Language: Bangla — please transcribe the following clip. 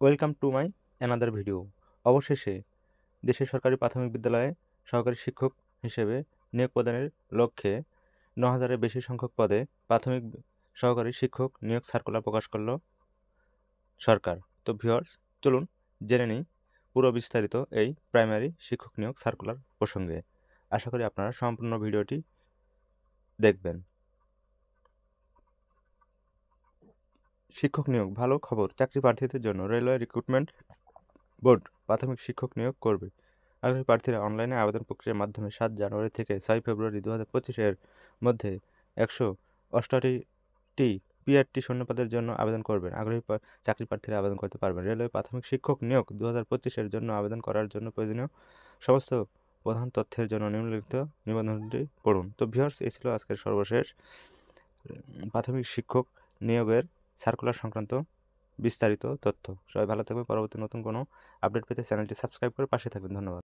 Welcome to my another video. অবশেষে দেশের সরকারি প্রাথমিক বিদ্যালয়ে সহকারী শিক্ষক হিসেবে নিয়োগ প্রদানের লক্ষ্যে ৯,০০০-এর বেশি সংখ্যক পদে প্রাথমিক সহকারী শিক্ষক নিয়োগ সার্কুলার প্রকাশ করল সরকার। তো ভিউয়ার্স, চলুন জেনে নিই পুরো বিস্তারিত এই প্রাইমারি শিক্ষক নিয়োগ সার্কুলার প্রসঙ্গে। আশা করি আপনারা সম্পূর্ণ ভিডিওটি দেখবেন। শিক্ষক নিয়োগ ভালো খবর, চাকরি প্রার্থীদের জন্য রেলওয়ে রিক্রুটমেন্ট বোর্ড প্রাথমিক শিক্ষক নিয়োগ করবে। আগ্রহী প্রার্থীরা অনলাইনে আবেদন প্রক্রিয়ার মাধ্যমে ৭ জানুয়ারি থেকে ৬ ফেব্রুয়ারি ২০২৫ এর মধ্যে ১৮৮টি পিআরটি শূন্যপদের জন্য আবেদন করবেন। আগ্রহী চাকরি প্রার্থীরা আবেদন করতে পারবেন। রেলওয়ে প্রাথমিক শিক্ষক নিয়োগ ২০২৫ এর জন্য আবেদন করার জন্য প্রয়োজনীয় সমস্ত প্রধান তথ্যের জন্য নিম্নলিখিত নিবন্ধনটি পড়ুন। তো ভিউয়ার্স, এই ছিল আজকের সর্বশেষ প্রাথমিক শিক্ষক নিয়োগের সার্কুলার সংক্রান্ত বিস্তারিত তথ্য। সবাই ভালো থাকবেন। পরবর্তী নতুন কোনো আপডেট পেতে চ্যানেলটি সাবস্ক্রাইব করে পাশে থাকবেন। ধন্যবাদ।